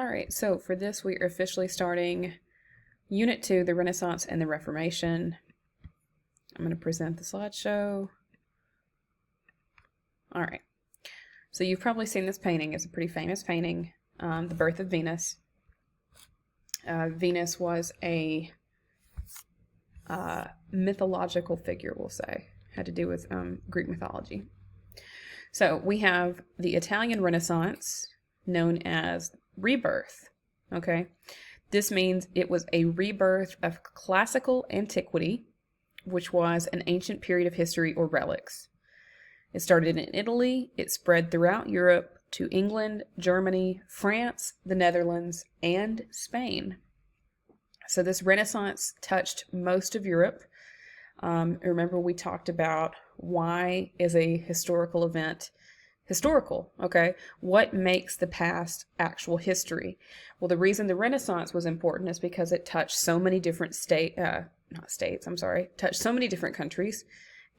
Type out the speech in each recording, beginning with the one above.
right, so for this, we are officially starting Unit 2, the Renaissance and the Reformation. I'm going to present the slideshow. All right, so you've probably seen this painting. It's a pretty famous painting, The Birth of Venus. Venus was a mythological figure, we'll say. Had to do with Greek mythology. So we have the Italian Renaissance, known as rebirth. Okay, this means it was a rebirth of classical antiquity, which was an ancient period of history or relics. It started in Italy, it spread throughout Europe to England, Germany, France, the Netherlands, and Spain. So this Renaissance touched most of Europe. Remember, we talked about why is a historical event historical, okay? What makes the past actual history? Well, the reason the Renaissance was important is because it touched so many different touched so many different countries,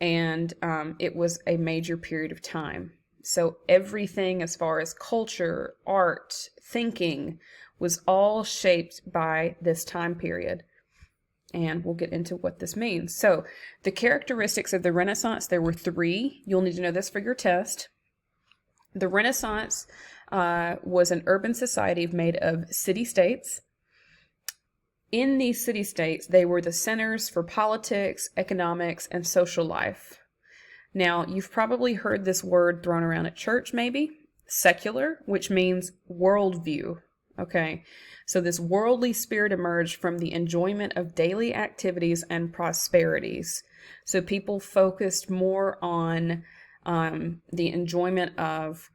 and it was a major period of time. So everything as far as culture, art, thinking was all shaped by this time period. And we'll get into what this means. So the characteristics of the Renaissance, there were three. You'll need to know this for your test. The Renaissance was an urban society made of city-states. In these city-states, they were the centers for politics, economics, and social life. Now, you've probably heard this word thrown around at church, maybe. Secular, which means worldview. Okay, so this worldly spirit emerged from the enjoyment of daily activities and prosperities. So people focused more on the enjoyment of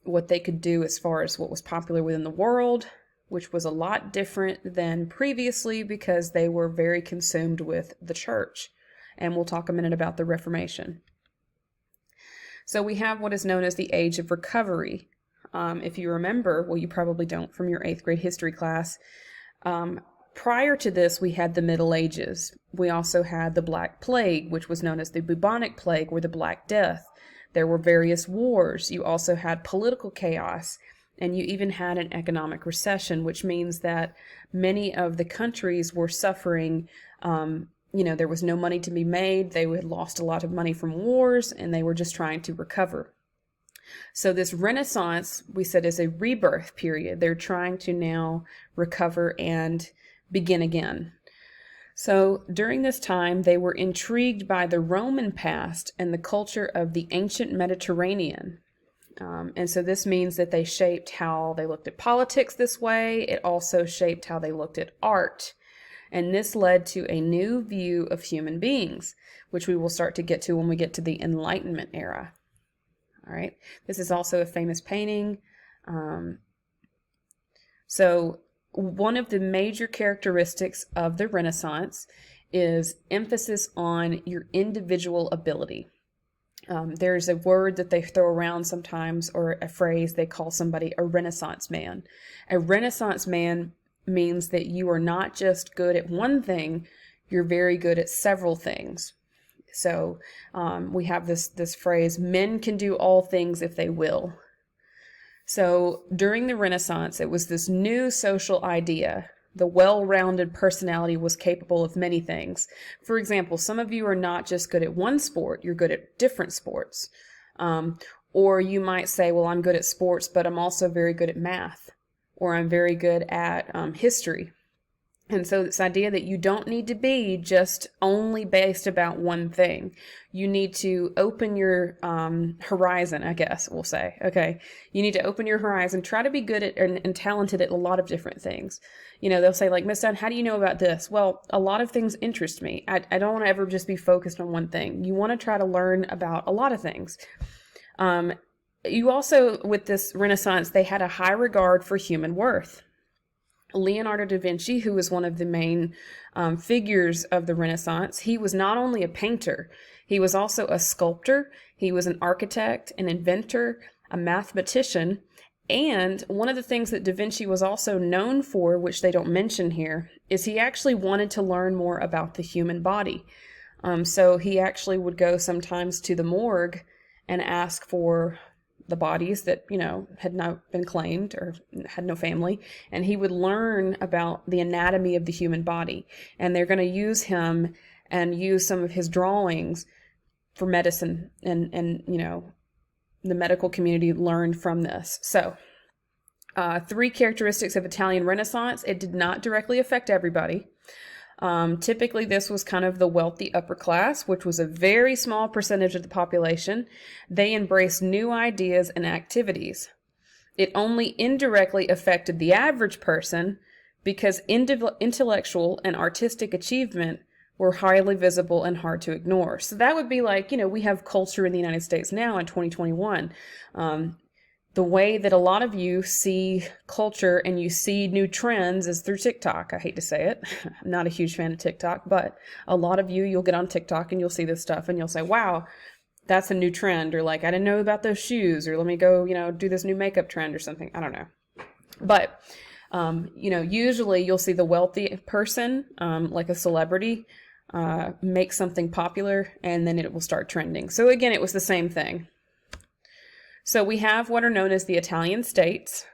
what they could do as far as what was popular within the world, which was a lot different than previously because they were very consumed with the church. And we'll talk a minute about the Reformation. So we have what is known as the Age of Recovery. If you remember, well, you probably don't from your 8th grade history class, prior to this, we had the Middle Ages. We also had the Black Plague, which was known as the bubonic plague or the Black Death. There were various wars. You also had political chaos, and you even had an economic recession, which means that many of the countries were suffering. There was no money to be made. They had lost a lot of money from wars, and they were just trying to recover. So this Renaissance, we said, is a rebirth period. They're trying to now recover and begin again. So during this time, they were intrigued by the Roman past and the culture of the ancient Mediterranean. And so this means that they shaped how they looked at politics this way. It also shaped how they looked at art. And this led to a new view of human beings, which we will start to get to when we get to the Enlightenment era. All right. This is also a famous painting. So one of the major characteristics of the Renaissance is emphasis on your individual ability. There's a word that they throw around sometimes, or a phrase they call somebody a Renaissance man. A Renaissance man means that you are not just good at one thing, you're very good at several things. So we have this phrase, men can do all things if they will. So during the Renaissance, it was this new social idea. The well-rounded personality was capable of many things. For example, some of you are not just good at one sport, you're good at different sports. Or you might say, well, I'm good at sports, but I'm also very good at math, or I'm very good at history. And so this idea that you don't need to be just only based about one thing. You need to open your horizon, I guess we'll say. Okay, you need to open your horizon, try to be good at and talented at a lot of different things. They'll say like, Miss Dunn, how do you know about this? Well, a lot of things interest me. I don't want to ever just be focused on one thing. You want to try to learn about a lot of things. You also, with this Renaissance, they had a high regard for human worth. Leonardo da Vinci, who was one of the main figures of the Renaissance, he was not only a painter, he was also a sculptor, he was an architect, an inventor, a mathematician, and one of the things that da Vinci was also known for, which they don't mention here, is he actually wanted to learn more about the human body. So he actually would go sometimes to the morgue and ask for the bodies that, had not been claimed or had no family. And he would learn about the anatomy of the human body. And they're going to use him and use some of his drawings for medicine. And the medical community learned from this. So 3 characteristics of Italian Renaissance. It did not directly affect everybody. Typically, this was kind of the wealthy upper class, which was a very small percentage of the population. They embraced new ideas and activities. It only indirectly affected the average person because intellectual and artistic achievement were highly visible and hard to ignore. So that would be like, we have culture in the United States now in 2021. The way that a lot of you see culture and you see new trends is through TikTok. I hate to say it. I'm not a huge fan of TikTok, but a lot of you'll get on TikTok and you'll see this stuff and you'll say, wow, that's a new trend. Or like, I didn't know about those shoes, or let me go, do this new makeup trend or something. I don't know. But, usually you'll see the wealthy person, like a celebrity, make something popular and then it will start trending. So again, it was the same thing. So we have what are known as the Italian states.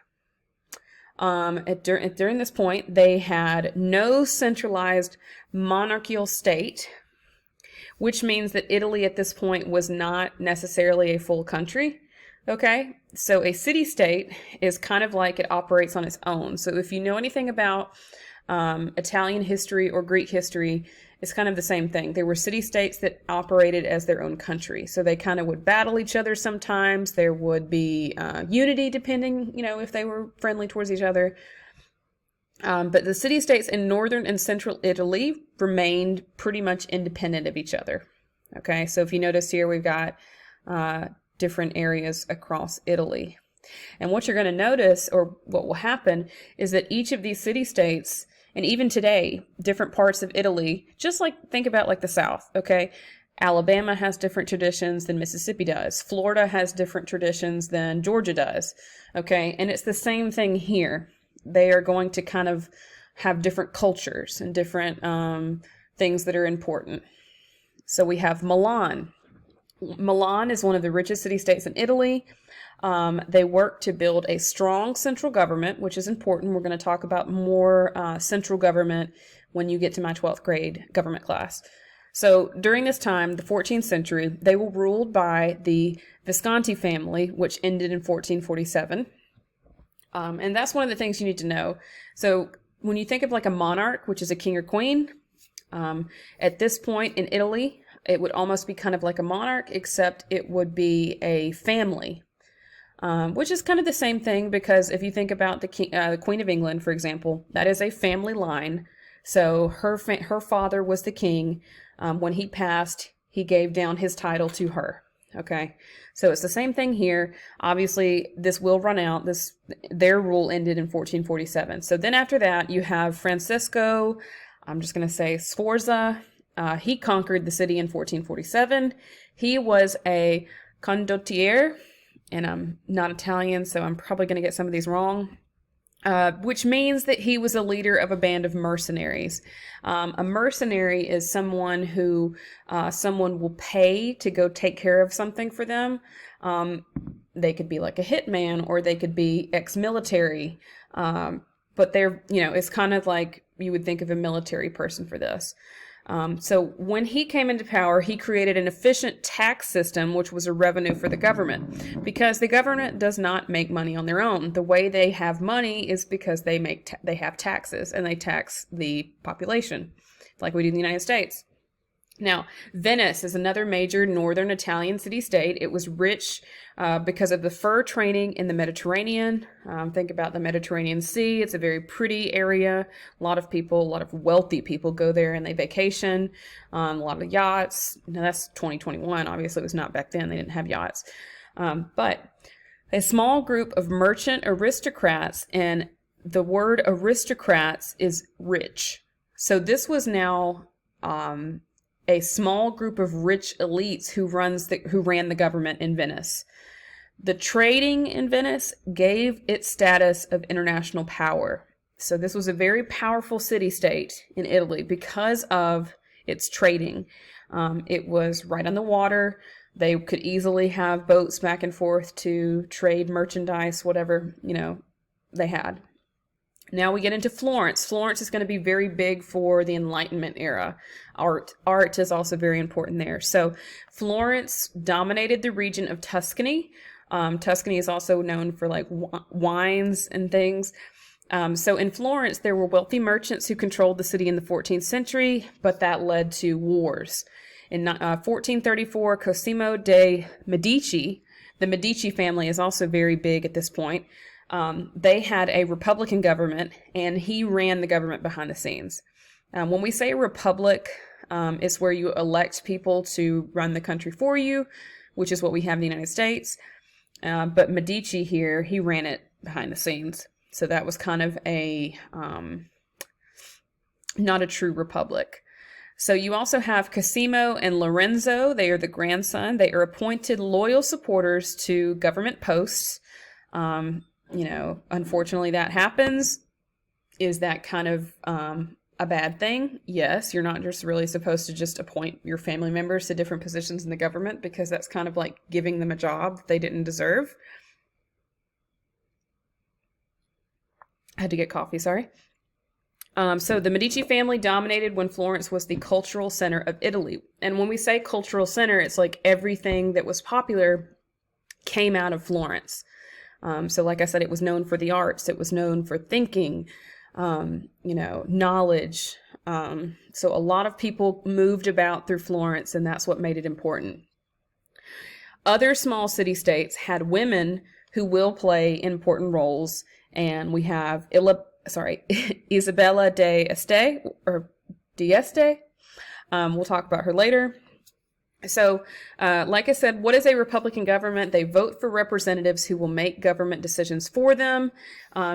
During this point, they had no centralized monarchical state, which means that Italy at this point was not necessarily a full country. Okay, so a city-state is kind of like it operates on its own. So if you know anything about Italian history or Greek history, it's kind of the same thing. There were city-states that operated as their own country. So they kind of would battle each other sometimes. There would be unity depending, if they were friendly towards each other. But the city-states in northern and central Italy remained pretty much independent of each other. Okay, so if you notice here, we've got different areas across Italy. And what you're going to notice, or what will happen, is that each of these city-states, and even today, different parts of Italy, just like, think about like the South, okay? Alabama has different traditions than Mississippi does. Florida has different traditions than Georgia does, okay? And it's the same thing here. They are going to kind of have different cultures and different things that are important. So we have Milan. Milan is one of the richest city-states in Italy. They work to build a strong central government, which is important. We're going to talk about more central government when you get to my 12th grade government class. So during this time, the 14th century, they were ruled by the Visconti family, which ended in 1447. And that's one of the things you need to know. So when you think of like a monarch, which is a king or queen, at this point in Italy, it would almost be kind of like a monarch, except it would be a family. Which is kind of the same thing, because if you think about the Queen of England, for example, that is a family line. So her father was the king. When he passed, he gave down his title to her. Okay, so it's the same thing here. Obviously, this will run out. Their rule ended in 1447. So then after that, you have Francesco, I'm just going to say Sforza. He conquered the city in 1447. He was a condottiere. And I'm not Italian, so I'm probably going to get some of these wrong, which means that he was a leader of a band of mercenaries. A mercenary is someone who someone will pay to go take care of something for them. They could be like a hitman, or they could be ex-military, but they're, it's kind of like you would think of a military person for this. So when he came into power, he created an efficient tax system, which was a revenue for the government, because the government does not make money on their own. The way they have money is because they have taxes, and they tax the population like we do in the United States. Now, Venice is another major northern Italian city-state. It was rich because of the fur trading in the Mediterranean. Think about the Mediterranean Sea. It's a very pretty area. A lot of wealthy people go there and they vacation. A lot of yachts. Now, that's 2021. Obviously, it was not back then. They didn't have yachts. But a small group of merchant aristocrats, and the word aristocrats is rich. So this was now a small group of rich elites who ran the government in Venice. The trading in Venice gave it status of international power. So this was a very powerful city-state in Italy because of its trading. It was right on the water. They could easily have boats back and forth to trade merchandise, whatever, they had. Now we get into Florence. Florence is going to be very big for the Enlightenment era. Art is also very important there. So Florence dominated the region of Tuscany. Tuscany is also known for like wines and things. So in Florence, there were wealthy merchants who controlled the city in the 14th century, but that led to wars. In 1434, Cosimo de' Medici, the Medici family is also very big at this point. They had a republican government, and he ran the government behind the scenes. When we say a republic, it's where you elect people to run the country for you, which is what we have in the United States. But Medici here, he ran it behind the scenes. So that was kind of not a true republic. So you also have Cosimo and Lorenzo. They are the grandson. They are appointed loyal supporters to government posts. Unfortunately that happens. Is that kind of a bad thing? Yes, you're not just really supposed to just appoint your family members to different positions in the government, because that's kind of like giving them a job they didn't deserve. I had to get coffee, sorry. So the Medici family dominated when Florence was the cultural center of Italy. And when we say cultural center, it's like everything that was popular came out of Florence. So like I said, it was known for the arts. It was known for thinking, knowledge. So a lot of people moved about through Florence, and that's what made it important. Other small city-states had women who will play important roles, and we have Isabella d'Este. We'll talk about her later. So, like I said, what is a Republican government? They vote for representatives who will make government decisions for them.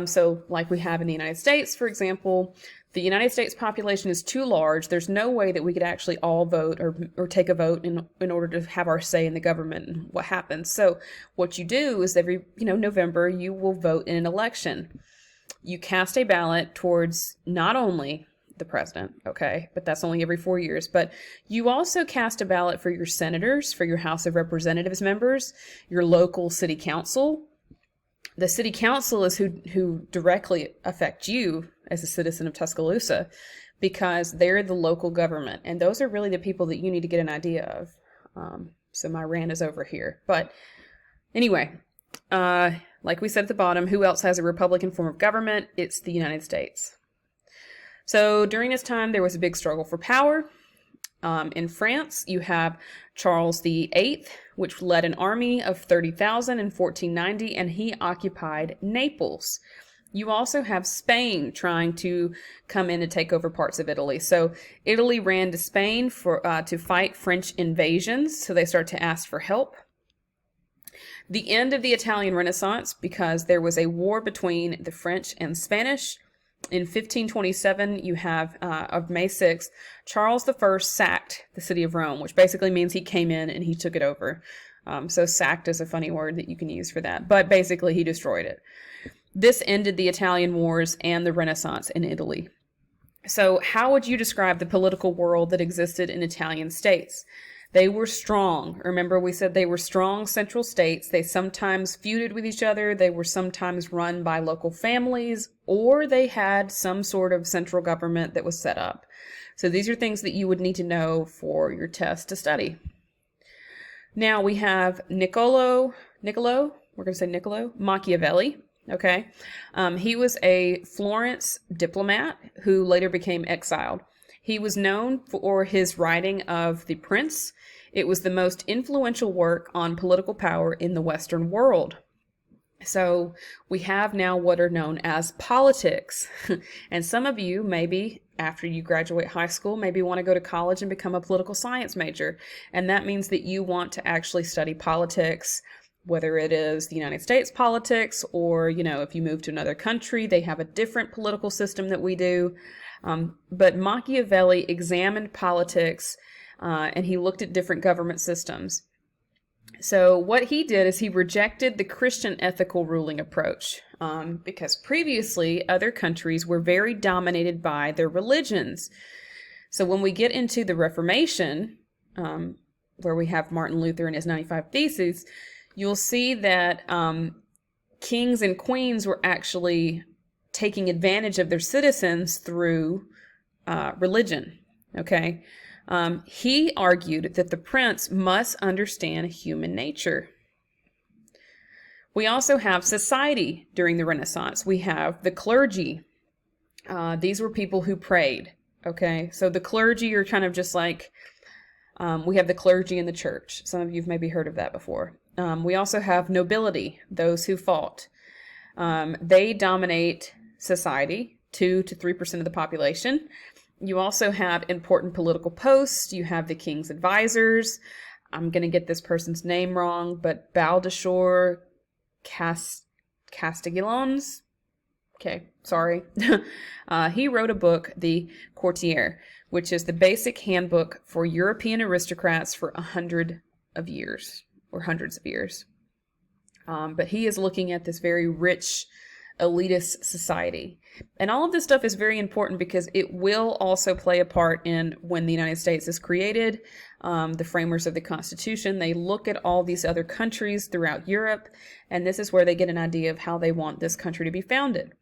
So like we have in the United States, for example, the United States population is too large. There's no way that we could actually all vote or take a vote in order to have our say in the government and what happens. So what you do is every, November, you will vote in an election. You cast a ballot towards not only the president, okay, but that's only every 4 years. But you also cast a ballot for your senators, for your House of Representatives members, your local city council. The city council is who directly affect you as a citizen of Tuscaloosa, because they're the local government, and those are really the people that you need to get an idea of. So my rant is over here. But anyway, like we said at the bottom, who else has a Republican form of government? It's the United States. So during this time, there was a big struggle for power. In France, you have Charles VIII, which led an army of 30,000 in 1490, and he occupied Naples. You also have Spain trying to come in and take over parts of Italy. So Italy ran to Spain to fight French invasions, so they start to ask for help. The end of the Italian Renaissance, because there was a war between the French and Spanish. In 1527, you have, of May 6th, Charles I sacked the city of Rome, which basically means he came in and he took it over. So sacked is a funny word that you can use for that, but basically he destroyed it. This ended the Italian Wars and the Renaissance in Italy. So how would you describe the political world that existed in Italian states? They were strong. Remember, we said they were strong central states. They sometimes feuded with each other. They were sometimes run by local families, or they had some sort of central government that was set up. So these are things that you would need to know for your test to study. Now we have Niccolo Machiavelli. Okay. He was a Florence diplomat who later became exiled. He was known for his writing of The Prince. It was the most influential work on political power in the Western world. So we have now what are known as politics. And some of you, maybe after you graduate high school, maybe want to go to college and become a political science major. And that means that you want to actually study politics, whether it is the United States politics or, if you move to another country, they have a different political system that we do. But Machiavelli examined politics and he looked at different government systems. So what he did is he rejected the Christian ethical ruling approach because previously other countries were very dominated by their religions. So when we get into the Reformation, where we have Martin Luther and his 95 Theses, you'll see that kings and queens were actually taking advantage of their citizens through religion. Okay. He argued that the prince must understand human nature. We also have society during the Renaissance. We have the clergy. These were people who prayed. Okay. So the clergy are kind of just like, we have the clergy in the church. Some of you have maybe heard of that before. We also have nobility, those who fought. They dominate society, 2 to 3% of the population. You also have important political posts. You have the king's advisors. I'm going to get this person's name wrong, but Baldashar Castiglione. Okay, sorry. He wrote a book, The Courtier, which is the basic handbook for European aristocrats for 100 of years, or hundreds of years. But he is looking at this very rich, elitist society. And all of this stuff is very important because it will also play a part in when the United States is created. The framers of the Constitution, they look at all these other countries throughout Europe, and this is where they get an idea of how they want this country to be founded.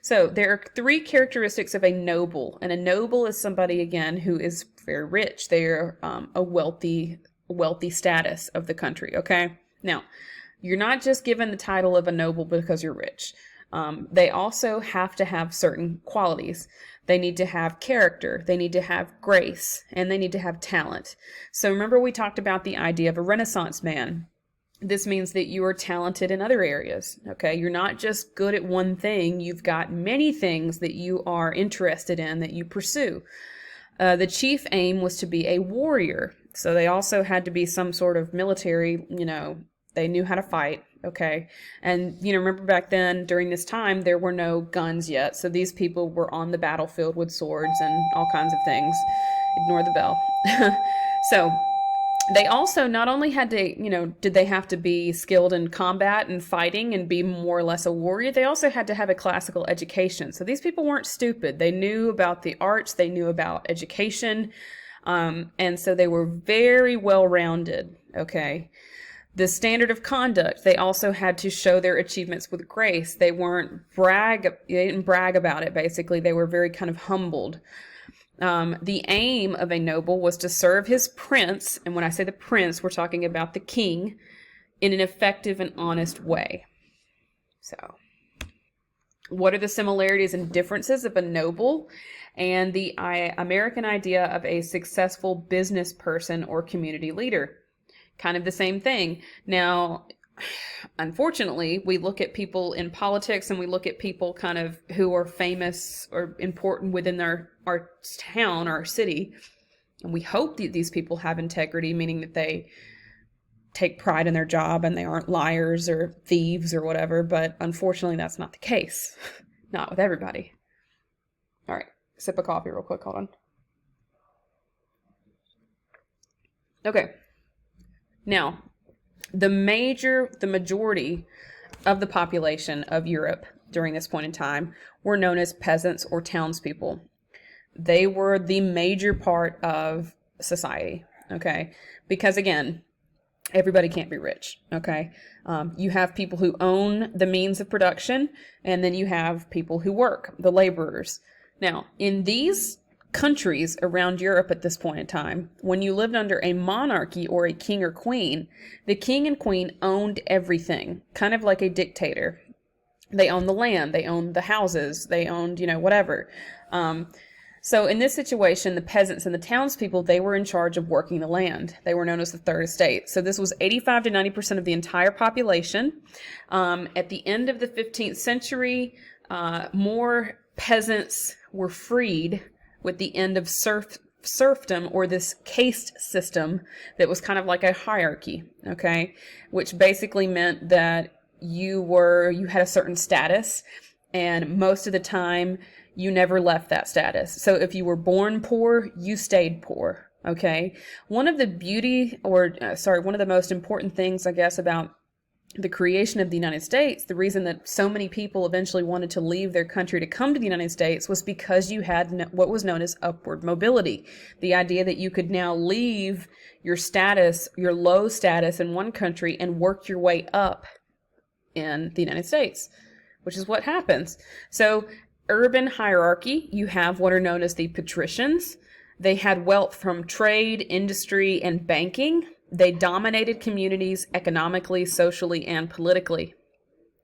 So there are 3 characteristics of a noble, and a noble is somebody, again, who is very rich. They're a wealthy status of the country, okay? Now, you're not just given the title of a noble because you're rich. They also have to have certain qualities. They need to have character, they need to have grace, and they need to have talent. So remember we talked about the idea of a Renaissance man. This means that you are talented in other areas, okay? You're not just good at one thing. You've got many things that you are interested in that you pursue. The chief aim was to be a warrior. So they also had to be some sort of military, they knew how to fight, okay? And, remember back then, during this time, there were no guns yet. So these people were on the battlefield with swords and all kinds of things. Ignore the bell. So they also not only had to, did they have to be skilled in combat and fighting and be more or less a warrior, they also had to have a classical education. So these people weren't stupid. They knew about the arts, they knew about education, and so they were very well-rounded, okay? The standard of conduct, they also had to show their achievements with grace. They didn't brag about it, basically. They were very kind of humbled. The aim of a noble was to serve his prince, and when I say the prince, we're talking about the king, in an effective and honest way. So, what are the similarities and differences of a noble and the American idea of a successful business person or community leader? Kind of the same thing. Now, unfortunately, we look at people in politics and we look at people kind of who are famous or important within our town, our city, and we hope that these people have integrity, meaning that they take pride in their job and they aren't liars or thieves or whatever, but unfortunately that's not the case. Not with everybody. All right, sip of coffee real quick, hold on. Okay. Now, the majority of the population of Europe during this point in time were known as peasants or townspeople. They were the major part of society, okay? Because again, everybody can't be rich, okay? You have people who own the means of production, and then you have people who work, the laborers. Now, in these countries around Europe at this point in time, when you lived under a monarchy or a king or queen, the king and queen owned everything, kind of like a dictator. They owned the land, they owned the houses, they owned, whatever. So in this situation, the peasants and the townspeople, they were in charge of working the land. They were known as the third estate. So this was 85 to 90% of the entire population. At the end of the 15th century, more peasants were freed with the end of serfdom, or this caste system that was kind of like a hierarchy, okay? Which basically meant that you had a certain status, and most of the time you never left that status. So if you were born poor, you stayed poor, okay? One of the most important things, I guess, about the creation of the United States, the reason that so many people eventually wanted to leave their country to come to the United States was because you had what was known as upward mobility. The idea that you could now leave your status, your low status in one country and work your way up in the United States, which is what happens. So urban hierarchy, you have what are known as the patricians. They had wealth from trade, industry, and banking. They dominated communities economically, socially, and politically.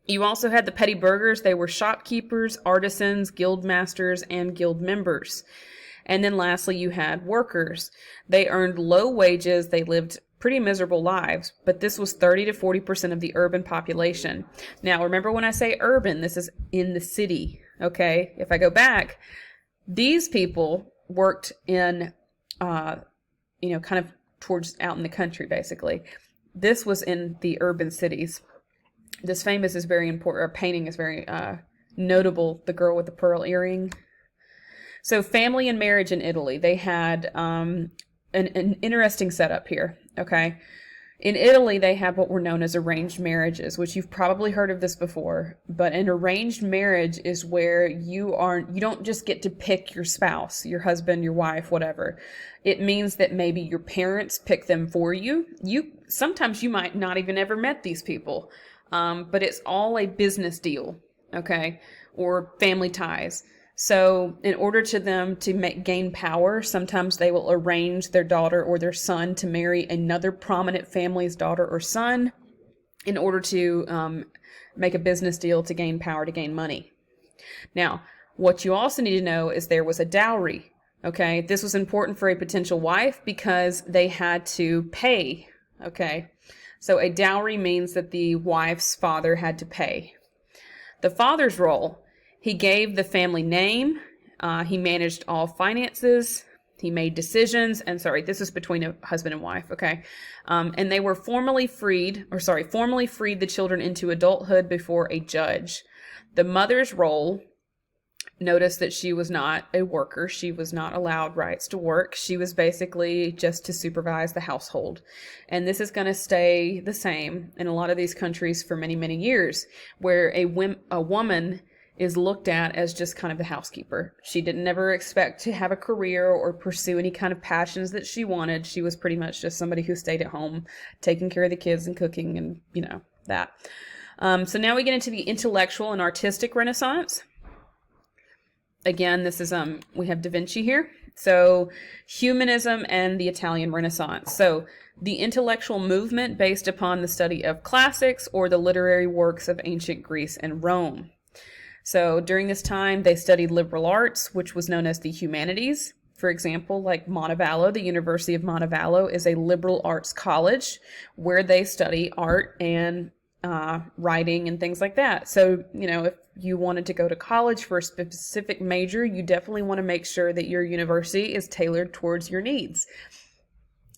You also had the petty burghers. They were shopkeepers, artisans, guild masters, and guild members. And then lastly, you had workers. They earned low wages. They lived pretty miserable lives, but this was 30 to 40% of the urban population. Now, remember when I say urban, this is in the city, okay? If I go back, these people worked in, kind of towards out in the country, basically. This was in the urban cities. This famous is very important, or painting is very notable, the girl with the pearl earring. So family and marriage in Italy, they had an interesting setup here, okay? In Italy, they have what were known as arranged marriages, which you've probably heard of this before, but an arranged marriage is where you don't just get to pick your spouse, your husband, your wife, whatever. It means that maybe your parents pick them for you. Sometimes you might not even ever met these people, but it's all a business deal, okay, or family ties. So in order to them to gain power, sometimes they will arrange their daughter or their son to marry another prominent family's daughter or son in order to make a business deal to gain power, to gain money. Now, what you also need to know is there was a dowry. Okay, this was important for a potential wife because they had to pay. Okay, so a dowry means that the wife's father had to pay. The father's role: he gave the family name, he managed all finances, he made decisions, and this is between a husband and wife, okay? And they were formally freed the children into adulthood before a judge. The mother's role, notice that she was not a worker, she was not allowed rights to work, she was basically just to supervise the household. And this is going to stay the same in a lot of these countries for many, many years, where a woman is looked at as just kind of the housekeeper. She didn't never expect to have a career or pursue any kind of passions that she wanted. She was pretty much just somebody who stayed at home, taking care of the kids and cooking and, that. So now we get into the intellectual and artistic Renaissance. Again, this is, we have Da Vinci here. So humanism and the Italian Renaissance. So the intellectual movement based upon the study of classics or the literary works of ancient Greece and Rome. So during this time, they studied liberal arts, which was known as the humanities. For example, like Montevallo, the University of Montevallo is a liberal arts college where they study art and writing and things like that. So, if you wanted to go to college for a specific major, you definitely want to make sure that your university is tailored towards your needs.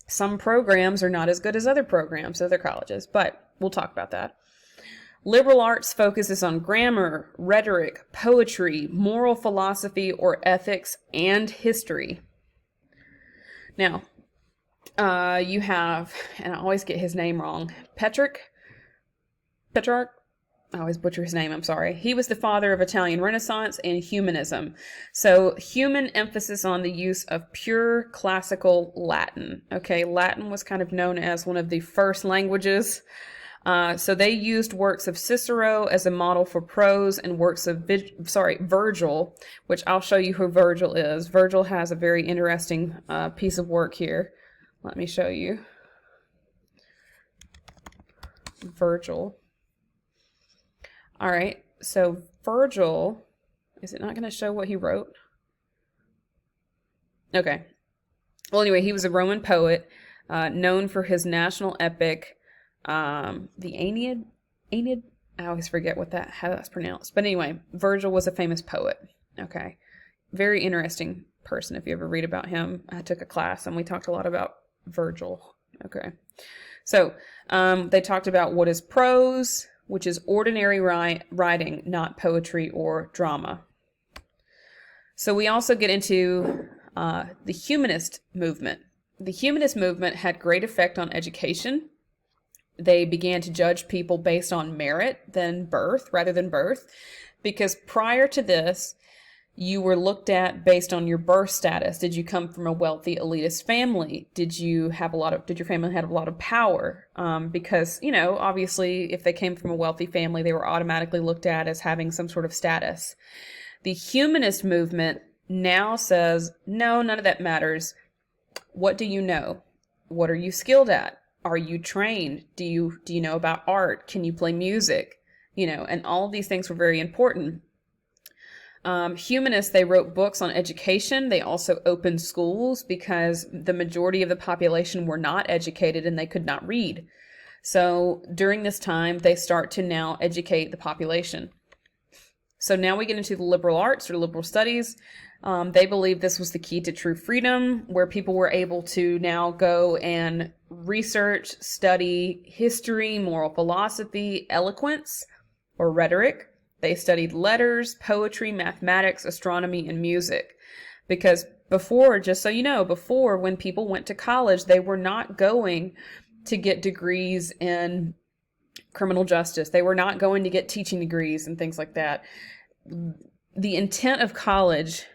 Some programs are not as good as other programs, other colleges, but we'll talk about that. Liberal arts focuses on grammar, rhetoric, poetry, moral philosophy or ethics, and history. Now, you have, and I always get his name wrong, Petrarch. I always butcher his name, I'm sorry. He was the father of Italian Renaissance and humanism. So human emphasis on the use of pure classical Latin. Okay, Latin was kind of known as one of the first languages. So they used works of Cicero as a model for prose and works of Virgil, which I'll show you who Virgil is. Virgil has a very interesting piece of work here. Let me show you. Virgil. All right, so Virgil, is it not going to show what he wrote? Okay. Well, anyway, he was a Roman poet, known for his national epic, the Aeneid. I always forget how that's pronounced. But anyway, Virgil was a famous poet. Okay. Very interesting person if you ever read about him. I took a class and we talked a lot about Virgil. Okay. So, they talked about what is prose, which is ordinary writing, not poetry or drama. So we also get into the humanist movement. The humanist movement had great effect on education. They began to judge people based on merit than birth, rather than birth, because prior to this, you were looked at based on your birth status. Did you come from a wealthy elitist family? Did your family have a lot of power? Because, obviously if they came from a wealthy family, they were automatically looked at as having some sort of status. The humanist movement now says, no, none of that matters. What do you know? What are you skilled at? Are you trained? Do you know about art? Can you play music? And all of these things were very important. Humanists, they wrote books on education. They also opened schools because the majority of the population were not educated and they could not read. So during this time, they start to now educate the population. So now we get into the liberal arts or liberal studies. They believe this was the key to true freedom, where people were able to now go and research, study history, moral philosophy, eloquence, or rhetoric. They studied letters, poetry, mathematics, astronomy, and music. Because before, just so you know, before when people went to college, they were not going to get degrees in criminal justice. They were not going to get teaching degrees and things like that. The intent of college,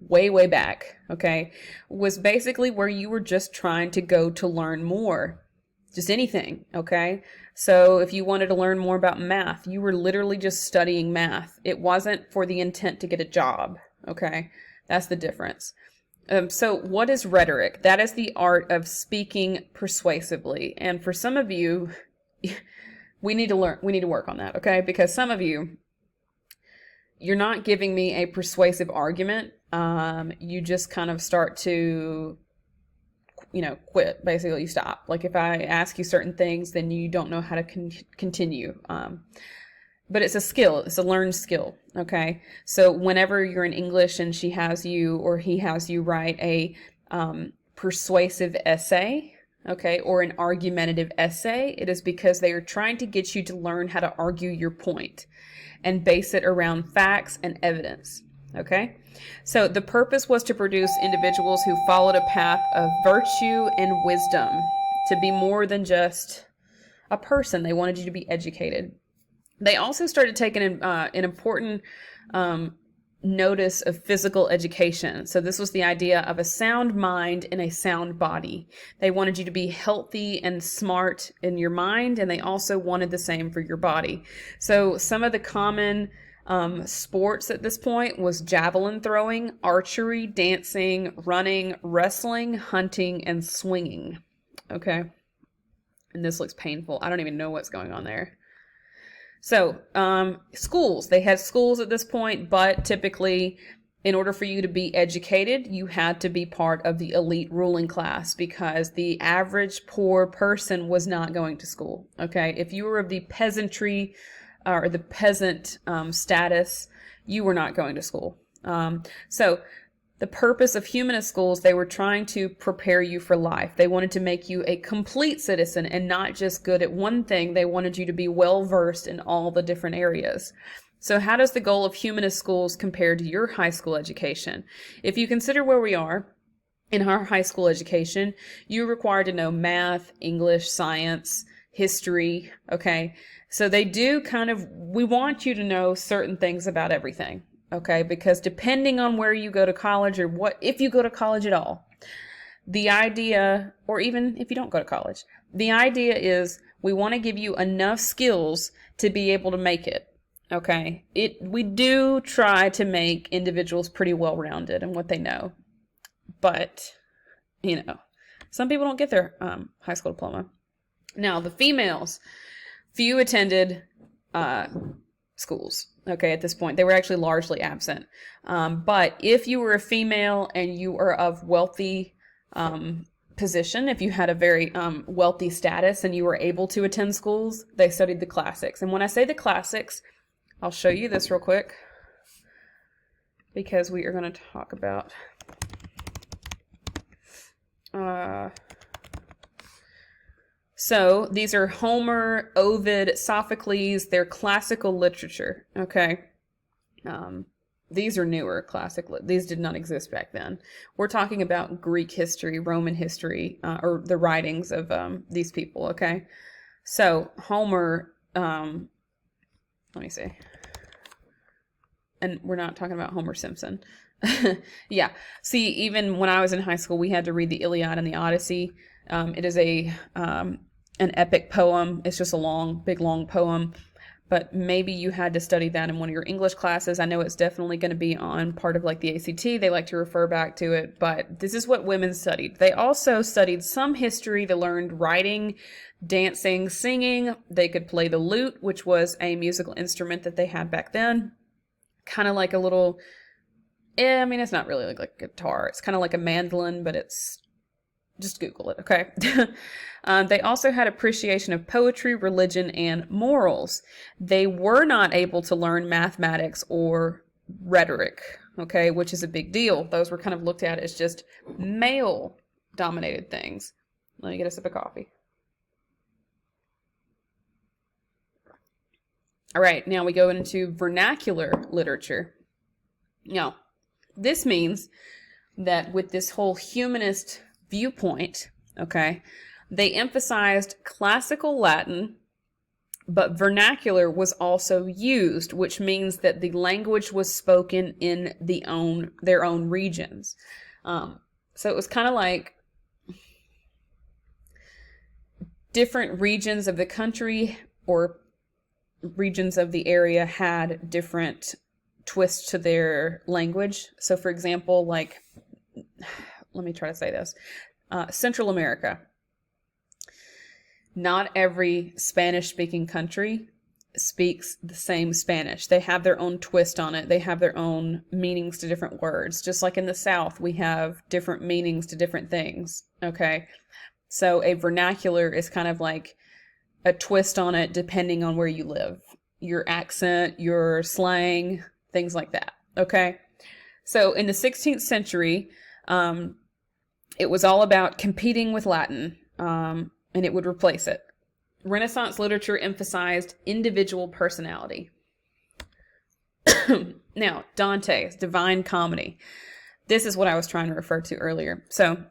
way, way back, okay, was basically where you were just trying to go to learn more. Just anything, okay? So if you wanted to learn more about math, you were literally just studying math. It wasn't for the intent to get a job, okay? That's the difference. So what is rhetoric? That is the art of speaking persuasively. And for some of you, we need to work on that, okay? Because some of you, you're not giving me a persuasive argument. You just kind of start to quit. Basically, you stop. Like if I ask you certain things, then you don't know how to continue. But it's a skill. It's a learned skill. Okay. So whenever you're in English and she has you or he has you write a persuasive essay, okay, or an argumentative essay, it is because they are trying to get you to learn how to argue your point and base it around facts and evidence. Okay, so the purpose was to produce individuals who followed a path of virtue and wisdom, to be more than just a person. They wanted you to be educated. They also started taking an important notice of physical education. So this was the idea of a sound mind and a sound body. They wanted you to be healthy and smart in your mind, and they also wanted the same for your body. So some of the common sports at this point was javelin throwing, archery, dancing, running, wrestling, hunting, and swinging. Okay. And this looks painful. I don't even know what's going on there. So, schools, they had schools at this point, but typically in order for you to be educated, you had to be part of the elite ruling class because the average poor person was not going to school. Okay. If you were of the peasantry, or the peasant status, you were not going to school. So the purpose of humanist schools, they were trying to prepare you for life. They wanted to make you a complete citizen and not just good at one thing. They wanted you to be well versed in all the different areas. So how does the goal of humanist schools compare to your high school education? If you consider where we are in our high school education, you're required to know math, English, science, history, okay? So they do we want you to know certain things about everything, okay? Because depending on where you go to college or if you go to college at all, the idea, or even if you don't go to college, the idea is we want to give you enough skills to be able to make it, okay? We do try to make individuals pretty well-rounded in what they know, but, some people don't get their high school diploma. Now, the females, few attended schools, okay, at this point. They were actually largely absent. But if you were a female and you were of wealthy position, if you had a very wealthy status and you were able to attend schools, they studied the classics. And when I say the classics, I'll show you this real quick because we are going to talk about so these are Homer, Ovid, Sophocles. They're classical literature, okay? These are newer classic. These did not exist back then. We're talking about Greek history, Roman history, or the writings of these people, okay? So Homer, let me see. And we're not talking about Homer Simpson. Yeah. See, even when I was in high school, we had to read the Iliad and the Odyssey. It is an epic poem. It's just a long, big, long poem. But maybe you had to study that in one of your English classes. I know it's definitely going to be on part of like the ACT. They like to refer back to it, but this is what women studied. They also studied some history. They learned writing, dancing, singing. They could play the lute, which was a musical instrument that they had back then. Kind of like a little, I mean, it's not really like a guitar. It's kind of like a mandolin, but it's, just Google it, okay? They also had appreciation of poetry, religion, and morals. They were not able to learn mathematics or rhetoric, okay, which is a big deal. Those were kind of looked at as just male-dominated things. Let me get a sip of coffee. All right, now we go into vernacular literature. Now, this means that with this whole humanist viewpoint, okay, they emphasized classical Latin, but vernacular was also used, which means that the language was spoken in their own regions. So it was kind of like different regions of the country or regions of the area had different twists to their language. So for example, like, let me try to say this. Central America. Not every Spanish-speaking country speaks the same Spanish. They have their own twist on it. They have their own meanings to different words. Just like in the South, we have different meanings to different things. Okay? So a vernacular is kind of like a twist on it depending on where you live. Your accent, your slang, things like that. Okay? So in the 16th century, it was all about competing with Latin, and it would replace it. Renaissance literature emphasized individual personality. Now, Dante's Divine Comedy. This is what I was trying to refer to earlier. So,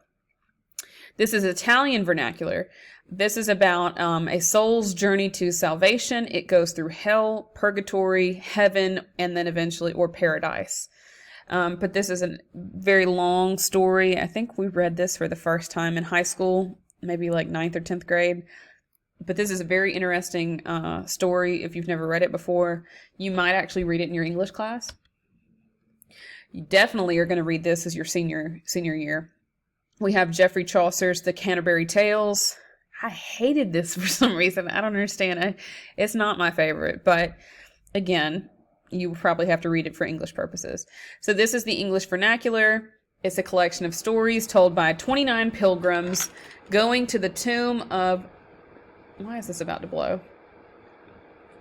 this is Italian vernacular. This is about a soul's journey to salvation. It goes through hell, purgatory, heaven, and then eventually, or paradise. But this is a very long story. I think we read this for the first time in high school, maybe like 9th or 10th grade. But this is a very interesting story. If you've never read it before, you might actually read it in your English class. You definitely are going to read this as your senior year. We have Geoffrey Chaucer's The Canterbury Tales. I hated this for some reason. I don't understand it. It's not my favorite, but again, you probably have to read it for English purposes. So this is the English vernacular. It's a collection of stories told by 29 pilgrims going to the tomb of... Why is this about to blow?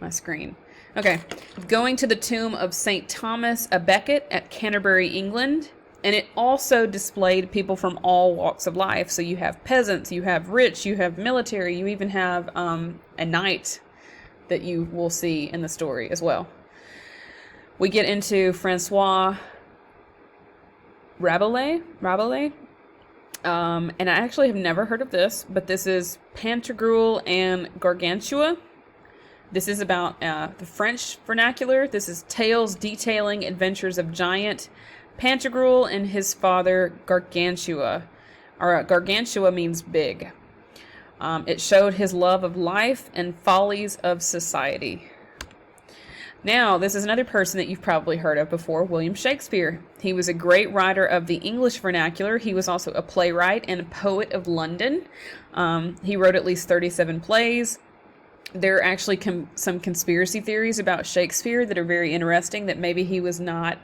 My screen. Okay. Going to the tomb of St. Thomas a Becket at Canterbury, England. And it also displayed people from all walks of life. So you have peasants, you have rich, you have military, you even have a knight that you will see in the story as well. We get into Francois Rabelais. And I actually have never heard of this, but this is Pantagruel and Gargantua. This is about the French vernacular. This is tales detailing adventures of giant Pantagruel and his father Gargantua. Gargantua means big. It showed his love of life and follies of society. Now, this is another person that you've probably heard of before, William Shakespeare. He was a great writer of the English vernacular. He was also a playwright and a poet of London. He wrote at least 37 plays. There are actually some conspiracy theories about Shakespeare that are very interesting, that maybe he was not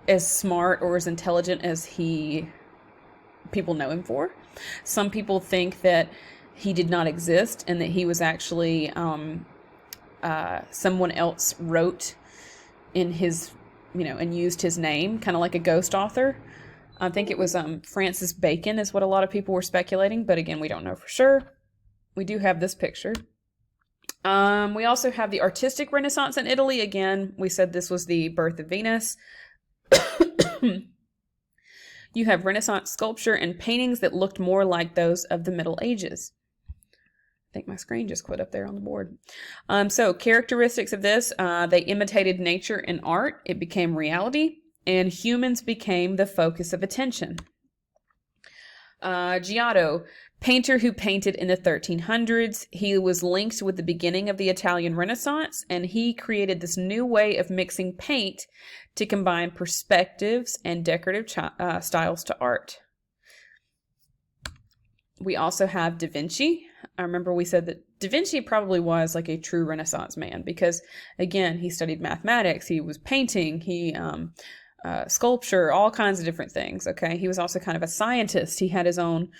as smart or as intelligent as people know him for. Some people think that he did not exist and that he was actually... someone else wrote in his, and used his name, kind of like a ghost author. I think it was Francis Bacon is what a lot of people were speculating, but again, we don't know for sure. We do have this picture. We also have the artistic Renaissance in Italy. Again, we said this was the birth of Venus. You have Renaissance sculpture and paintings that looked more like those of the Middle Ages. think my screen just quit up there on the board. So characteristics of this, they imitated nature in art. It became reality, and humans became the focus of attention. Giotto, painter who painted in the 1300s. He was linked with the beginning of the Italian Renaissance, and he created this new way of mixing paint to combine perspectives and decorative styles to art. We also have Da Vinci. I remember we said that Da Vinci probably was like a true Renaissance man because, again, he studied mathematics, he was painting, he sculpture, all kinds of different things. Okay, he was also kind of a scientist. He had his own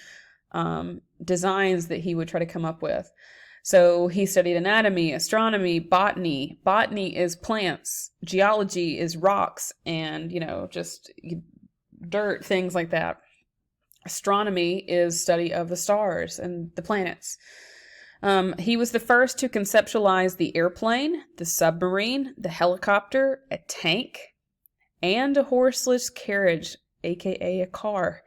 designs that he would try to come up with. So he studied anatomy, astronomy, botany. Botany is plants. Geology is rocks and, just dirt, things like that. Astronomy is study of the stars and the planets. He was the first to conceptualize the airplane, the submarine, the helicopter, a tank, and a horseless carriage, aka a car.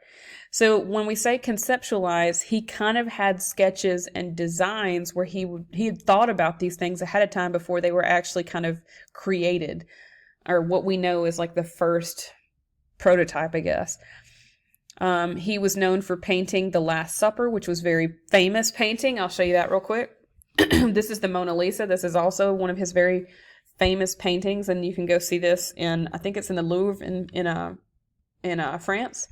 So when we say conceptualize, he kind of had sketches and designs where he had thought about these things ahead of time before they were actually kind of created, or what we know is like the first prototype, I guess. He was known for painting The Last Supper, which was very famous painting. I'll show you that real quick. This is the Mona Lisa. This is also one of his very famous paintings, and you can go see this I think it's in the Louvre in France.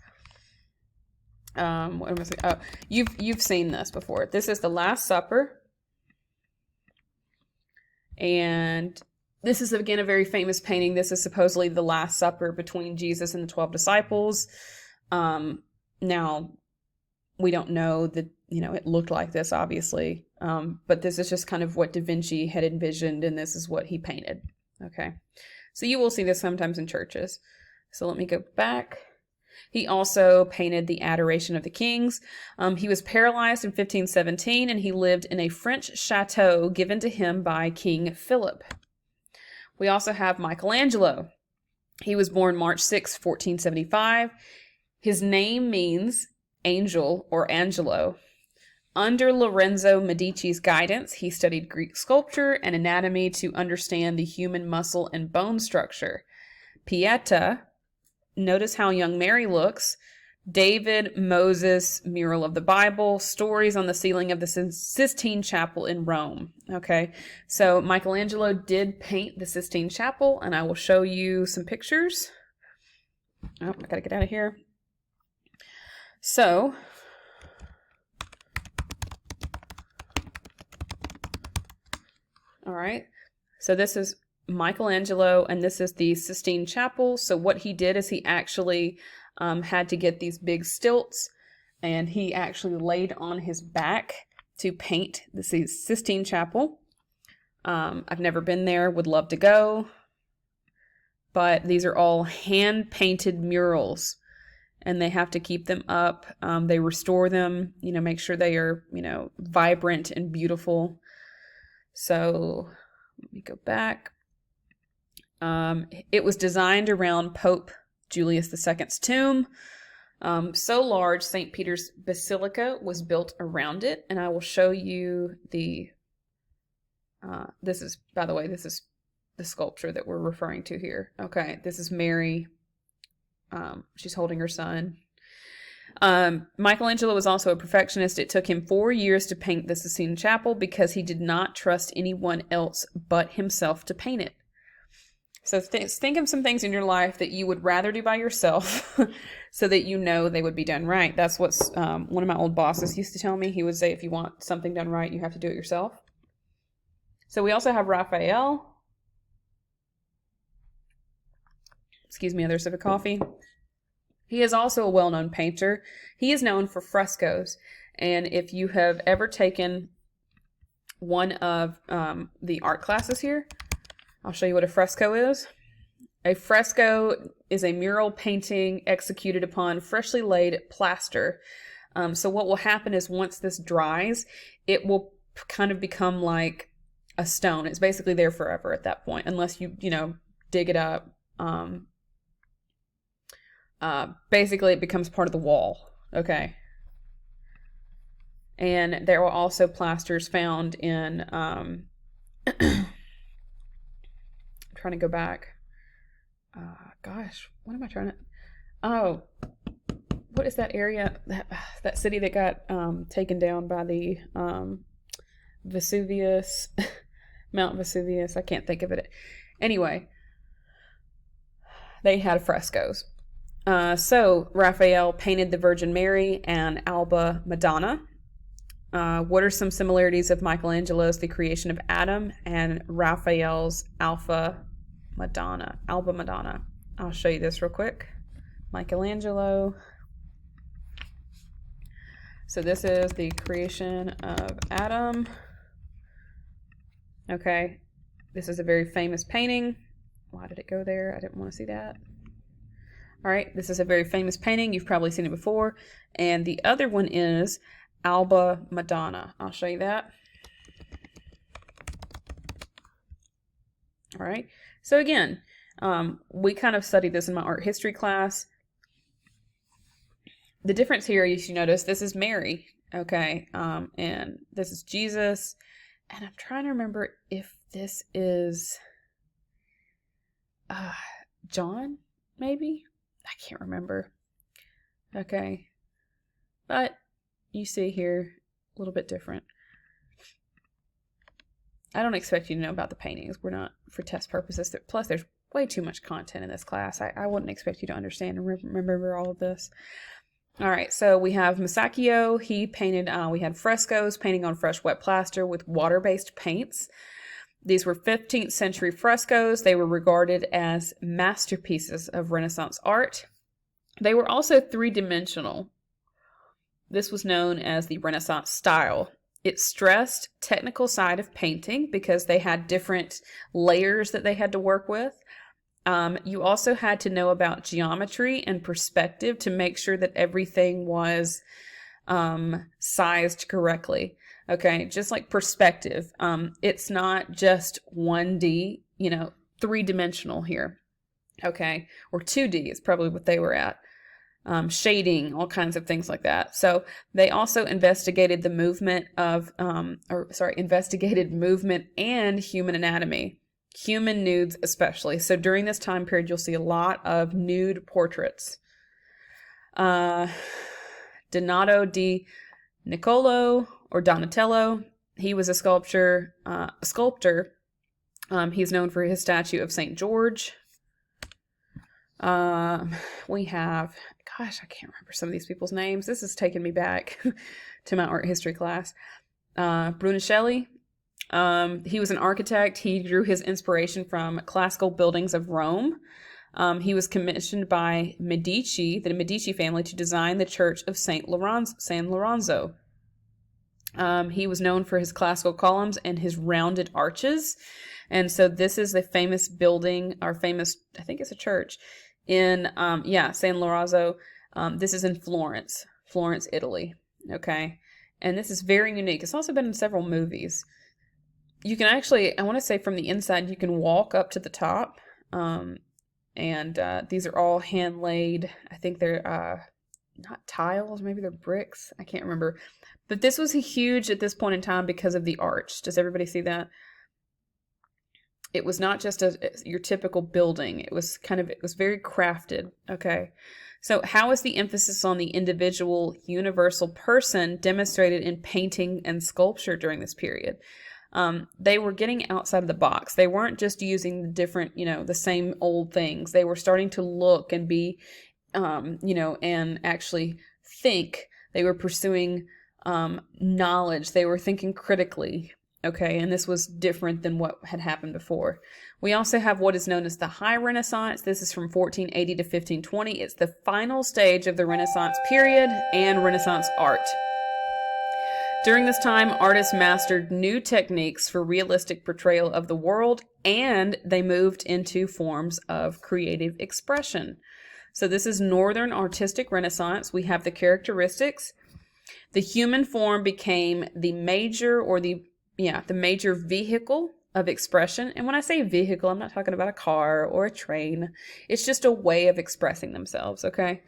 What am I saying? Oh, you've seen this before. This is The Last Supper, and this is again a very famous painting. This is supposedly the Last Supper between Jesus and the 12 disciples. Now we don't know that, it looked like this, obviously. But this is just kind of what Da Vinci had envisioned, and this is what he painted. Okay. So you will see this sometimes in churches. So let me go back. He also painted the Adoration of the Kings. He was paralyzed in 1517, and he lived in a French chateau given to him by King Philip. We also have Michelangelo. He was born March 6, 1475. His name means angel or angelo. Under Lorenzo Medici's guidance, he studied Greek sculpture and anatomy to understand the human muscle and bone structure. Pieta, notice how young Mary looks. David, Moses, mural of the Bible, stories on the ceiling of the Sistine Chapel in Rome. Okay, so Michelangelo did paint the Sistine Chapel, and I will show you some pictures. Oh, I gotta get out of here. So, all right, so this is Michelangelo, and this is the Sistine Chapel. So what he did is he actually had to get these big stilts, and he actually laid on his back to paint the Sistine Chapel. I've never been there, would love to go, but these are all hand-painted murals, and they have to keep them up. They restore them, make sure they are, vibrant and beautiful. So let me go back. It was designed around Pope Julius II's tomb. So large, St. Peter's Basilica was built around it, and I will show you the, this is the sculpture that we're referring to here. Okay, this is Mary. She's holding her son. Michelangelo was also a perfectionist. It took him 4 years to paint the Sistine Chapel because he did not trust anyone else but himself to paint it. So think of some things in your life that you would rather do by yourself so that they would be done right. That's what one of my old bosses used to tell me. He would say, if you want something done right, you have to do it yourself. So we also have Raphael. Excuse me, another sip of coffee. He is also a well-known painter. He is known for frescoes. And if you have ever taken one of the art classes here, I'll show you what a fresco is. A fresco is a mural painting executed upon freshly laid plaster. So what will happen is once this dries, it will kind of become like a stone. It's basically there forever at that point, unless you dig it up. Basically it becomes part of the wall. Okay. And there were also plasters found in, I'm trying to go back. Gosh, what am I trying to, oh, what is that area, that city that got taken down by the Vesuvius, Mount Vesuvius? I can't think of it. Anyway, they had frescoes. So Raphael painted the Virgin Mary and Alba Madonna. What are some similarities of Michelangelo's The Creation of Adam and Raphael's Alba Madonna? I'll show you this real quick. Michelangelo. So this is The Creation of Adam. Okay, this is a very famous painting. Why did it go there? I didn't want to see that. All right, this is a very famous painting. You've probably seen it before. And the other one is Alba Madonna. I'll show you that. All right, so again, we kind of studied this in my art history class. The difference here, you notice, this is Mary, okay, and this is Jesus, and I'm trying to remember if this is John, maybe? I can't remember. Okay, but you see here, a little bit different. I don't expect you to know about the paintings. We're not for test purposes. Plus, there's way too much content in this class. I wouldn't expect you to understand and remember all of this. All right, so we have Masaccio. He painted, we had frescoes, painting on fresh wet plaster with water-based paints. These were 15th century frescoes. They were regarded as masterpieces of Renaissance art. They were also three-dimensional. This was known as the Renaissance style. It stressed technical side of painting because they had different layers that they had to work with. You also had to know about geometry and perspective to make sure that everything was sized correctly. Okay, just like perspective. It's not just 1D, three-dimensional here. Okay, or 2D is probably what they were at. Shading, all kinds of things like that. So they also investigated the movement of, investigated movement and human anatomy, human nudes especially. So during this time period, you'll see a lot of nude portraits. Donato di Niccolo, or Donatello, he was a sculptor. He's known for his statue of St. George. We have, gosh, I can't remember some of these people's names. This is taking me back to my art history class. Brunelleschi, he was an architect. He drew his inspiration from classical buildings of Rome. He was commissioned by the Medici family, to design the church of San Lorenzo. He was known for his classical columns and his rounded arches. And so this is a famous building, I think it's a church, in, San Lorenzo. This is in Florence, Italy. Okay. And this is very unique. It's also been in several movies. You can actually, I want to say from the inside, you can walk up to the top. And these are all hand laid. I think they're not tiles, maybe they're bricks. I can't remember. But this was huge at this point in time because of the arch. Does everybody see that? It was not just your typical building. It was very crafted. Okay. So how is the emphasis on the individual universal person demonstrated in painting and sculpture during this period? They were getting outside of the box. They weren't just using the different, the same old things. They were starting to look and be, and actually think. They were pursuing knowledge. They were thinking critically. Okay, and this was different than what had happened before. We also have what is known as the High Renaissance. This is from 1480 to 1520. It's the final stage of the Renaissance period and Renaissance art. During this time, artists mastered new techniques for realistic portrayal of the world, and they moved into forms of creative expression. So this is Northern Artistic Renaissance. We have the characteristics. The human form became the major vehicle of expression. And when I say vehicle, I'm not talking about a car or a train. It's just a way of expressing themselves, okay?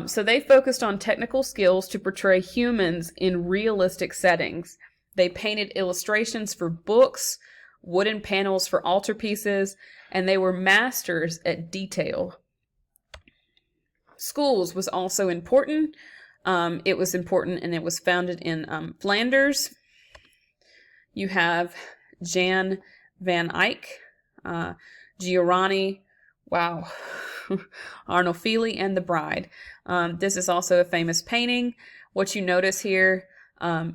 So they focused on technical skills to portray humans in realistic settings. They painted illustrations for books, wooden panels for altarpieces, and they were masters at detail. Schools was also important. It was important, and it was founded in Flanders. You have Jan van Eyck, Giovanni, wow, Arnolfini, and the Bride. This is also a famous painting. What you notice here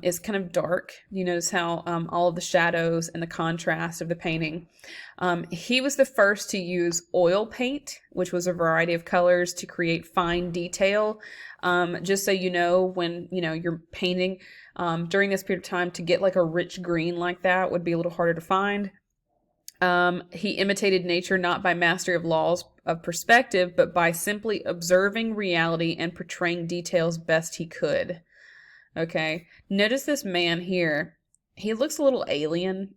is kind of dark. You notice how all of the shadows and the contrast of the painting. He was the first to use oil paint, which was a variety of colors to create fine detail. Just so you know, when you're painting during this period of time, to get like a rich green like that would be a little harder to find. He imitated nature not by mastery of laws of perspective, but by simply observing reality and portraying details best he could. Okay, notice this man here. He looks a little alien.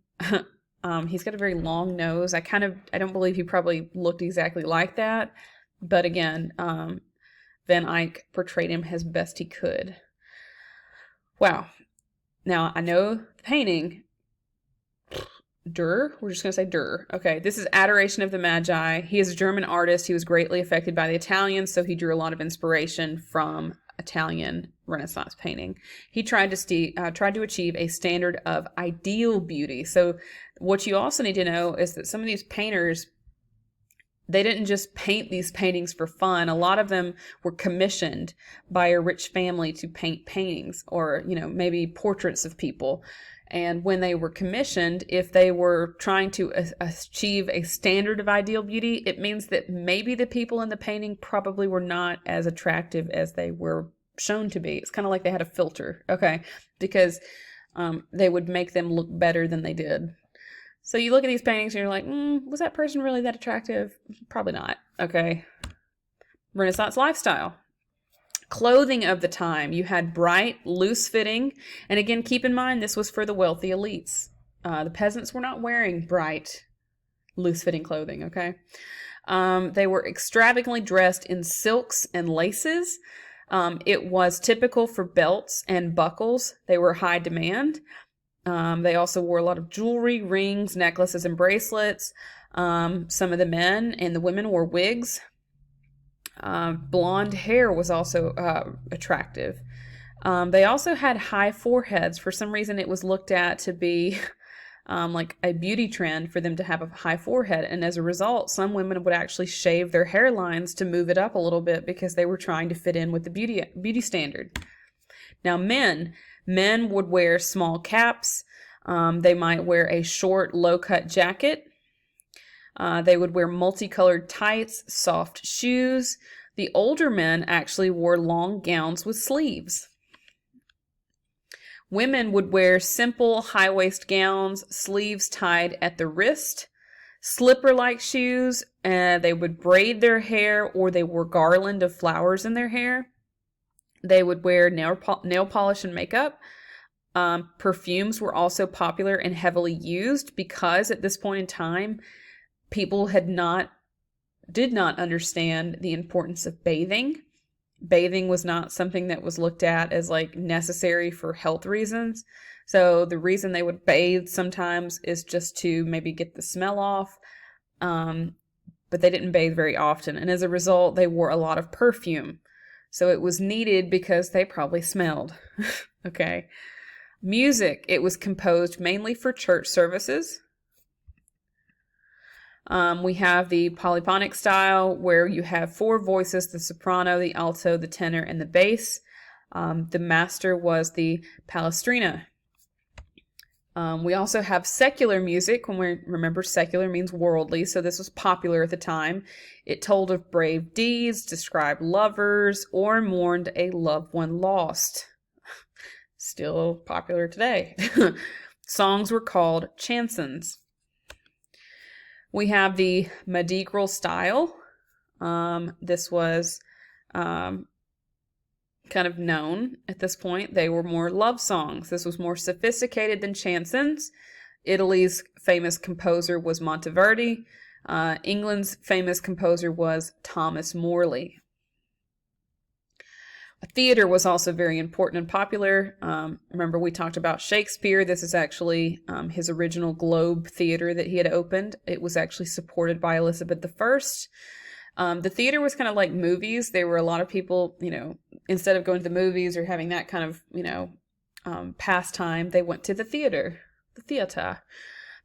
He's got a very long nose. I don't believe he probably looked exactly like that. But again, Van Eyck portrayed him as best he could. Wow. Now, I know the painting, Durer, we're just going to say Durer. Okay, this is Adoration of the Magi. He is a German artist. He was greatly affected by the Italians, so he drew a lot of inspiration from Italian Renaissance painting. He tried to achieve a standard of ideal beauty. So what you also need to know is that some of these painters, they didn't just paint these paintings for fun. A lot of them were commissioned by a rich family to paint paintings or, maybe portraits of people. And when they were commissioned, if they were trying to achieve a standard of ideal beauty, it means that maybe the people in the painting probably were not as attractive as they were shown to be. It's kind of like they had a filter, okay? Because they would make them look better than they did. So you look at these paintings and you're like, was that person really that attractive? Probably not, okay? Renaissance lifestyle. Clothing of the time. You had bright, loose-fitting, and again, keep in mind, this was for the wealthy elites. The peasants were not wearing bright, loose-fitting clothing, okay? They were extravagantly dressed in silks and laces. It was typical for belts and buckles. They were high demand. They also wore a lot of jewelry, rings, necklaces, and bracelets. Some of the men and the women wore wigs. Blonde hair was also attractive. They also had high foreheads. For some reason, it was looked at to be like a beauty trend for them to have a high forehead. And as a result, some women would actually shave their hairlines to move it up a little bit because they were trying to fit in with the beauty standard. Now, men would wear small caps. They might wear a short, low-cut jacket. They would wear multicolored tights, soft shoes. The older men actually wore long gowns with sleeves. Women would wear simple high-waist gowns, sleeves tied at the wrist, slipper-like shoes. They would braid their hair, or they wore garland of flowers in their hair. They would wear nail polish and makeup. Perfumes were also popular and heavily used because at this point in time, people did not understand the importance of bathing. Bathing was not something that was looked at as like necessary for health reasons. So the reason they would bathe sometimes is just to maybe get the smell off. But they didn't bathe very often. And as a result, they wore a lot of perfume. So it was needed because they probably smelled. Okay. Music, it was composed mainly for church services. We have the polyphonic style where you have 4 voices, the soprano, the alto, the tenor, and the bass. The master was the palestrina. We also have secular music. When we remember, secular means worldly, so this was popular at the time. It told of brave deeds, described lovers, or mourned a loved one lost. Still popular today. Songs were called chansons. We have the madrigal style. This was kind of known at this point. They were more love songs. This was more sophisticated than chansons. Italy's famous composer was Monteverdi. England's famous composer was Thomas Morley. Theater was also very important and popular. Remember, we talked about Shakespeare. This is actually his original Globe Theater that he had opened. It was actually supported by Elizabeth I. The theater was kind of like movies. There were a lot of people, instead of going to the movies or having that kind of, pastime, they went to the theater.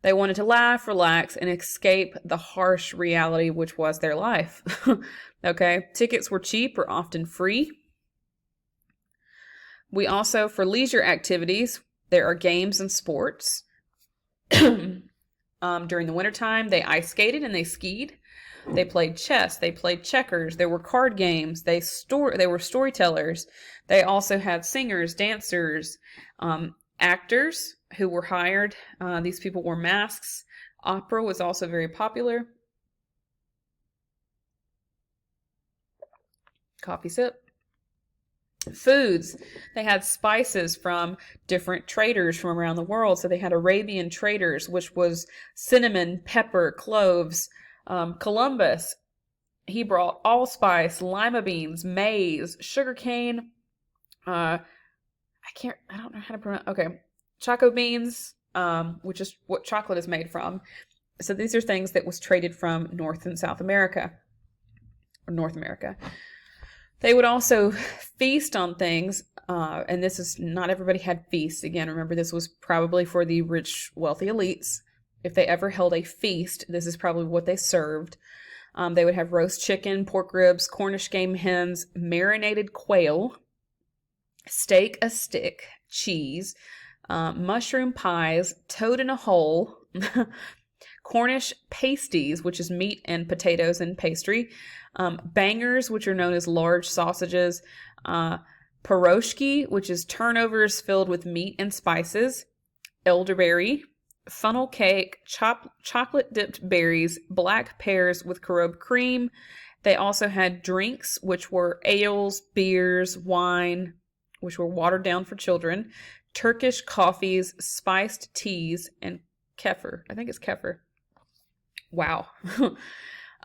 They wanted to laugh, relax, and escape the harsh reality which was their life. Okay, tickets were cheap or often free. We also, for leisure activities, there are games and sports. During the wintertime, they ice skated and they skied. They played chess. They played checkers. There were card games. They were storytellers. They also had singers, dancers, actors who were hired. These people wore masks. Opera was also very popular. Coffee sip. Foods. They had spices from different traders from around the world. So they had Arabian traders, which was cinnamon, pepper, cloves. Columbus, he brought allspice, lima beans, maize, sugarcane. I don't know how to pronounce. Okay, choco beans, which is what chocolate is made from. So these are things that was traded from North and South America, or North America. They would also feast on things, and this is not everybody had feasts. Again, remember this was probably for the rich, wealthy elites. If they ever held a feast, this is probably what they served. They would have roast chicken, pork ribs, Cornish game hens, marinated quail, steak a stick, cheese, mushroom pies, toad in a hole, Cornish pasties, which is meat and potatoes and pastry, bangers, which are known as large sausages, pierogi, which is turnovers filled with meat and spices, elderberry, funnel cake, chocolate dipped berries, black pears with carob cream. They also had drinks, which were ales, beers, wine, which were watered down for children, Turkish coffees, spiced teas, and kefir. I think it's kefir. Wow.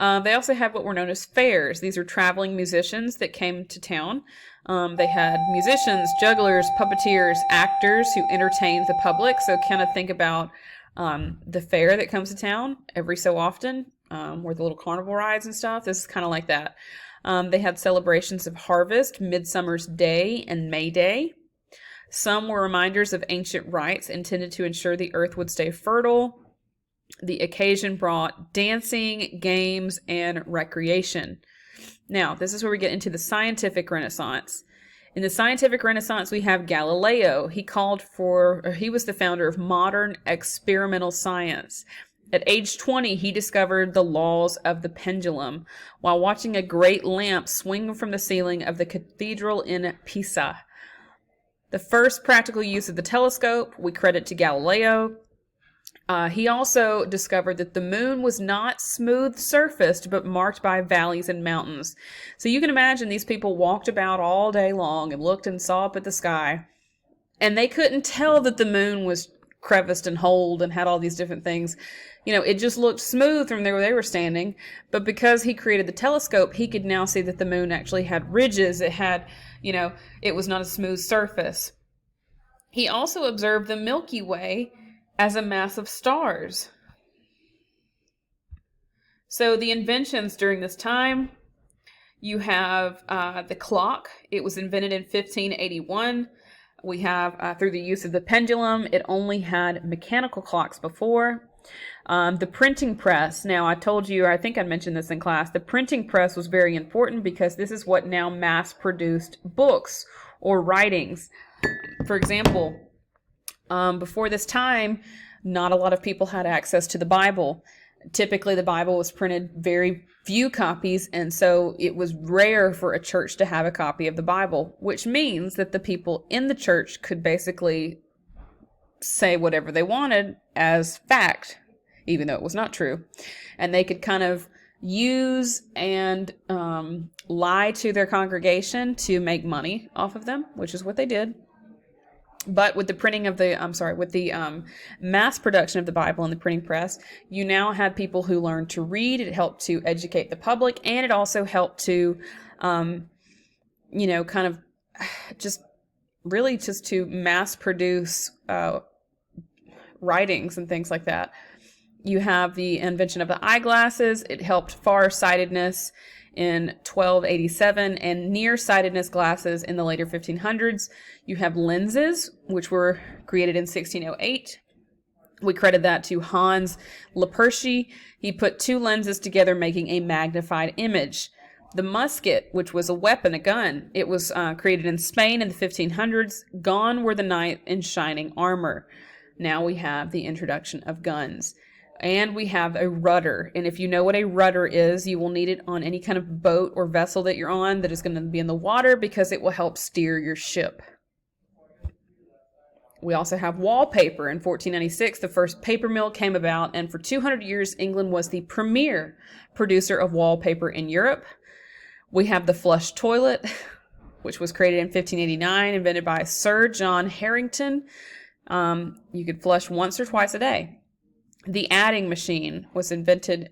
They also had what were known as fairs. These are traveling musicians that came to town. They had musicians, jugglers, puppeteers, actors who entertained the public. So kind of think about the fair that comes to town every so often, where the little carnival rides and stuff. This is kind of like that. They had celebrations of harvest, Midsummer's Day, and May Day. Some were reminders of ancient rites intended to ensure the earth would stay fertile. The occasion brought dancing, games, and recreation. Now, this is where we get into the scientific renaissance. In the scientific renaissance, we have Galileo. He was the founder of modern experimental science. At age 20, he discovered the laws of the pendulum while watching a great lamp swing from the ceiling of the cathedral in Pisa. The first practical use of the telescope we credit to Galileo. He also discovered that the moon was not smooth surfaced, but marked by valleys and mountains. So you can imagine these people walked about all day long and looked and saw up at the sky, and they couldn't tell that the moon was creviced and holed and had all these different things. It just looked smooth from where they were standing. But because he created the telescope, he could now see that the moon actually had ridges. It had, it was not a smooth surface. He also observed the Milky Way as a mass of stars. So the inventions during this time, you have the clock. It was invented in 1581. We have, through the use of the pendulum, it only had mechanical clocks before. The printing press. Now, I told you, I think I mentioned this in class, the printing press was very important because this is what now mass-produced books or writings. For example, before this time, not a lot of people had access to the Bible. Typically, the Bible was printed very few copies, and so it was rare for a church to have a copy of the Bible, which means that the people in the church could basically say whatever they wanted as fact, even though it was not true. And they could kind of use and lie to their congregation to make money off of them, which is what they did. But with the printing of the mass production of the Bible and the printing press, you now had people who learned to read. It helped to educate the public, and it also helped to, kind of just really just to mass produce writings and things like that. You have the invention of the eyeglasses. It helped farsightedness in 1287 and nearsightedness glasses in the later 1500s. You have lenses, which were created in 1608. We credit that to Hans Lippershey. He put two lenses together, making a magnified image. The musket, which was a weapon, a gun, it was created in Spain in the 1500s. Gone were the knight in shining armor. Now we have the introduction of guns. And we have a rudder. And if you know what a rudder is, you will need it on any kind of boat or vessel that you're on that is going to be in the water, because it will help steer your ship. We also have wallpaper. In 1496, the first paper mill came about, and for 200 years, England was the premier producer of wallpaper in Europe. We have the flush toilet, which was created in 1589, invented by Sir John Harrington. You could flush once or twice a day. The adding machine was invented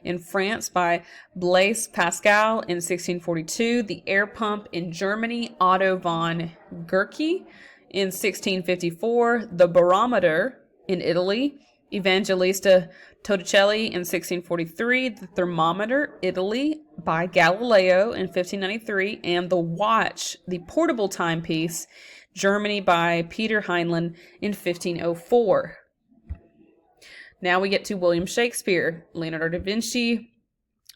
in France by Blaise Pascal in 1642. The air pump in Germany, Otto von Guericke in 1654. The barometer in Italy, Evangelista Torricelli in 1643. The thermometer, Italy, by Galileo in 1593. And the watch, the portable timepiece, Germany, by Peter Heinlein in 1504. Now we get to William Shakespeare, Leonardo da Vinci,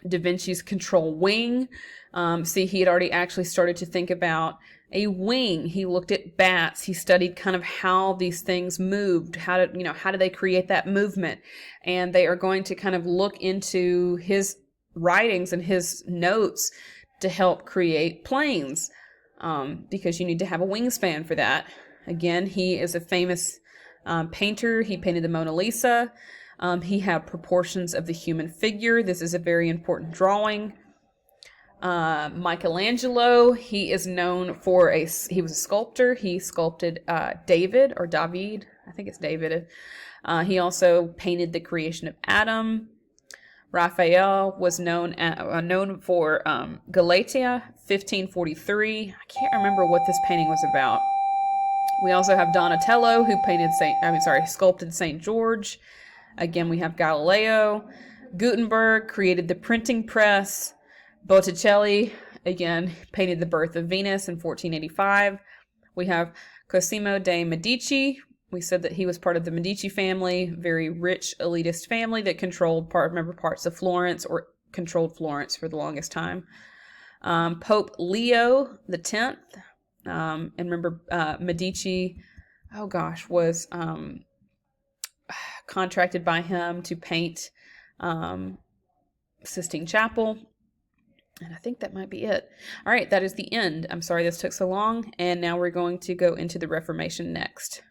Da Vinci's control wing. See, he had already actually started to think about a wing. He looked at bats. He studied kind of how these things moved. How do they create that movement? And they are going to kind of look into his writings and his notes to help create planes, because you need to have a wingspan for that. Again, he is a famous painter. He painted the Mona Lisa. He had proportions of the human figure. This is a very important drawing. Michelangelo, he is known for he was a sculptor. He sculpted David, I think it's David. He also painted the creation of Adam. Raphael was known for Galatea, 1543. I can't remember what this painting was about. We also have Donatello, who sculpted St. George. Again, we have Galileo. Gutenberg created the printing press. Botticelli, again, painted the birth of Venus in 1485. We have Cosimo de' Medici. We said that he was part of the Medici family, very rich elitist family that controlled parts of Florence, or controlled Florence for the longest time. Pope Leo X. And remember, Medici, was contracted by him to paint Sistine Chapel. And I think that might be it. All right, that is the end. I'm sorry this took so long. And now we're going to go into the Reformation next.